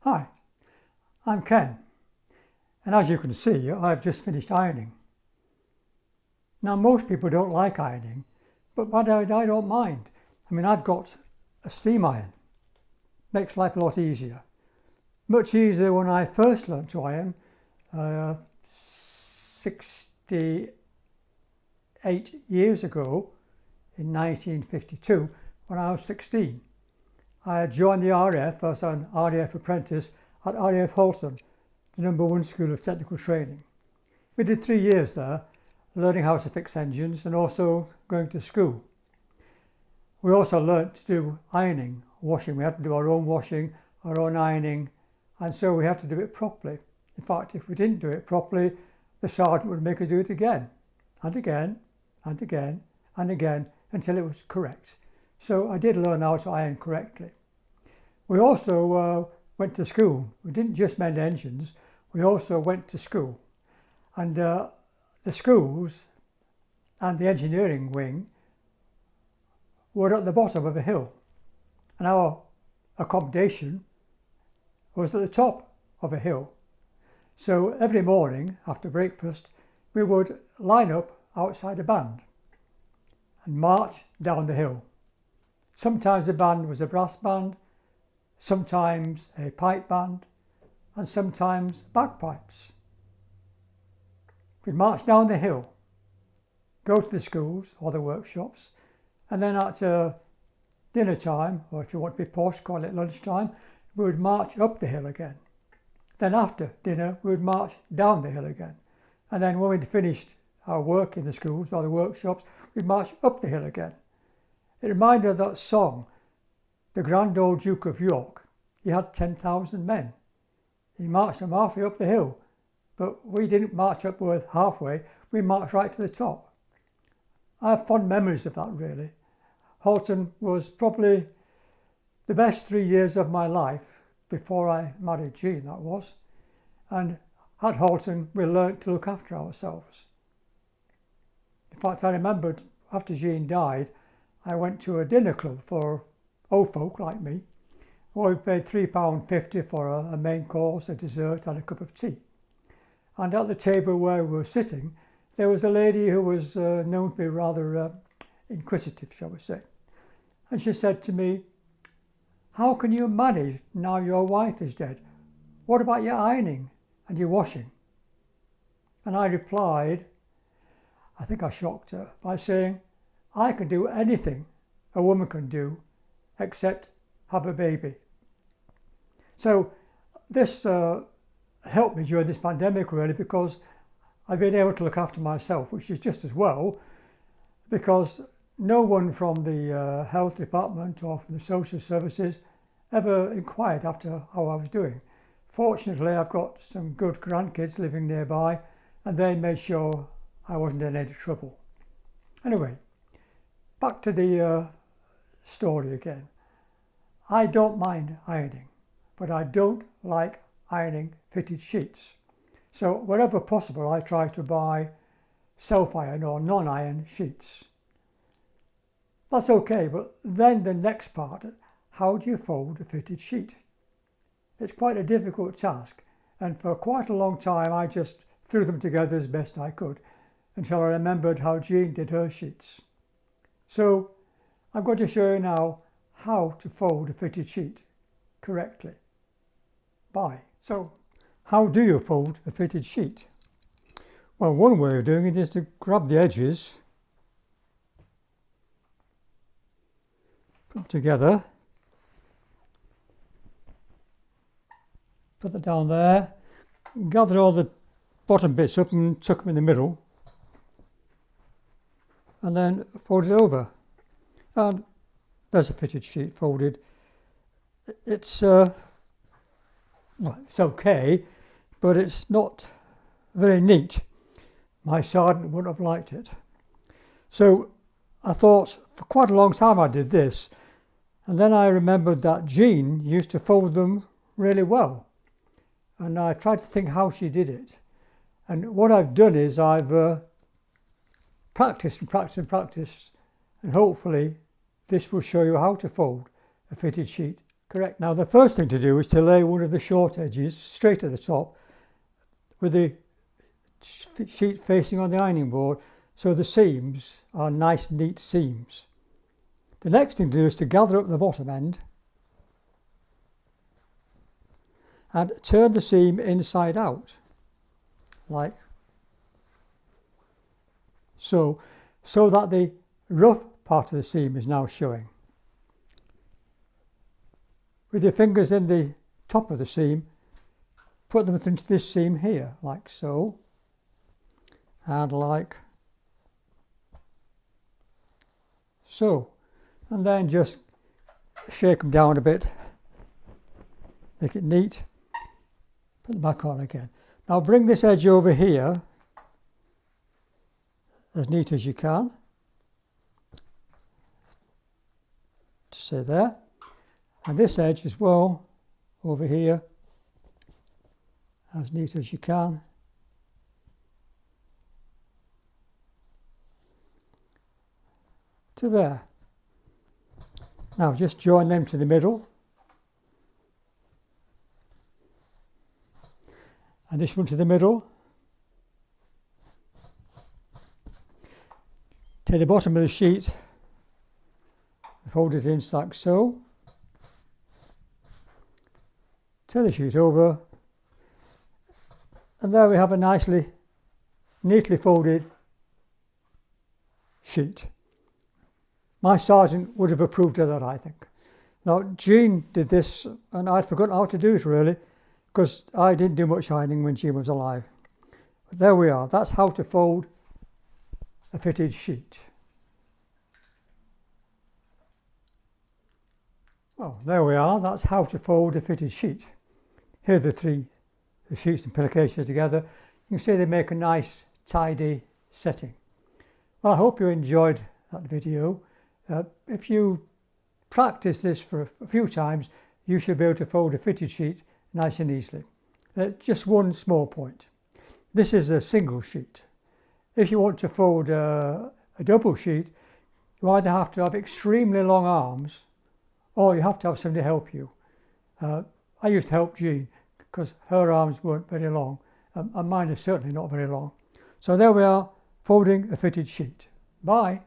Hi, I'm Ken, and as you can see, I've just finished ironing. Now, most people don't like ironing, but I don't mind. I mean, I've got a steam iron. Makes life a lot easier. Much easier when I first learned to iron, 68 years ago, in 1952, when I was 16. I had joined the RAF as an RAF apprentice at RAF Halton, the #1 school of technical training. We did 3 years there, learning how to fix engines and also going to school. We also learnt to do ironing, washing. We had to do our own washing, our own ironing, and so we had to do it properly. In fact, if we didn't do it properly, the sergeant would make us do it again, and again, and again, and again, until it was correct. So I did learn how to iron correctly. We also went to school. We didn't just mend engines, we also went to school. And the schools and the engineering wing were at the bottom of a hill. And our accommodation was at the top of a hill. So every morning after breakfast, we would line up outside a band and march down the hill. Sometimes the band was a brass band, sometimes a pipe band, and sometimes bagpipes. We'd march down the hill, go to the schools or the workshops, and then at dinner time, or if you want to be posh, call it lunchtime, we would march up the hill again. Then after dinner, we would march down the hill again. And then when we'd finished our work in the schools or the workshops, we'd march up the hill again. It reminded me of that song, The Grand Old Duke of York. He had 10,000 men. He marched them halfway up the hill, but we didn't march upward halfway, we marched right to the top. I have fond memories of that, really. Halton was probably the best 3 years of my life before I married Jean, that was. And at Halton, we learnt to look after ourselves. In fact, I remembered after Jean died, I went to a dinner club for old folk like me, where we paid £3.50 for a main course, a dessert and a cup of tea. And at the table where we were sitting, there was a lady who was known to be rather inquisitive, shall we say. And she said to me, "How can you manage now your wife is dead? What about your ironing and your washing?" And I replied, I think I shocked her, by saying, "I can do anything a woman can do except have a baby." So this helped me during this pandemic, really, because I've been able to look after myself, which is just as well, because no one from the health department or from the social services ever inquired after how I was doing. Fortunately, I've got some good grandkids living nearby, and they made sure I wasn't in any trouble. Anyway, back to the story again. I don't mind ironing, but I don't like ironing fitted sheets. So wherever possible, I try to buy self-iron or non-iron sheets. That's okay, but then the next part, how do you fold a fitted sheet? It's quite a difficult task, and for quite a long time I just threw them together as best I could until I remembered how Jean did her sheets. So I'm going to show you now how to fold a fitted sheet correctly. Bye. So how do you fold a fitted sheet? Well, one way of doing it is to grab the edges, put them together, put that down there, gather all the bottom bits up and tuck them in the middle, and then fold it over. And there's a fitted sheet folded. It's well, it's okay, but it's not very neat. My sergeant wouldn't have liked it. So I thought for quite a long time I did this, and then I remembered that Jean used to fold them really well, and I tried to think how she did it. And what I've done is I've practiced and practiced and practiced, and hopefully this will show you how to fold a fitted sheet Correct. Now the first thing to do is to lay one of the short edges straight at the top with the sheet facing on the ironing board so the seams are nice neat seams. The next thing to do is to gather up the bottom end and turn the seam inside out like so, so that the rough part of the seam is now showing. With your fingers in the top of the seam, put them into this seam here, like so, and like so, and then just shake them down a bit, make it neat, put them back on again. Now bring this edge over here, as neat as you can, to say there. And this edge as well, over here, as neat as you can. To there. Now just join them to the middle. And this one to the middle. Take the bottom of the sheet, fold it in like so. Turn the sheet over, and there we have a nicely, neatly folded sheet. My sergeant would have approved of that, I think. Now, Jean did this, and I'd forgotten how to do it really, because I didn't do much ironing when Jean was alive. But there we are. That's how to fold a fitted sheet. Well, there we are. That's how to fold a fitted sheet. Here are the sheets and pillowcases together. You can see they make a nice, tidy setting. Well, I hope you enjoyed that video. If you practice this for a few times, you should be able to fold a fitted sheet nice and easily. Just one small point. This is a single sheet. If you want to fold a double sheet, you either have to have extremely long arms or you have to have somebody help you. I used to help Jean because her arms weren't very long, and mine are certainly not very long. So there we are, folding a fitted sheet. Bye.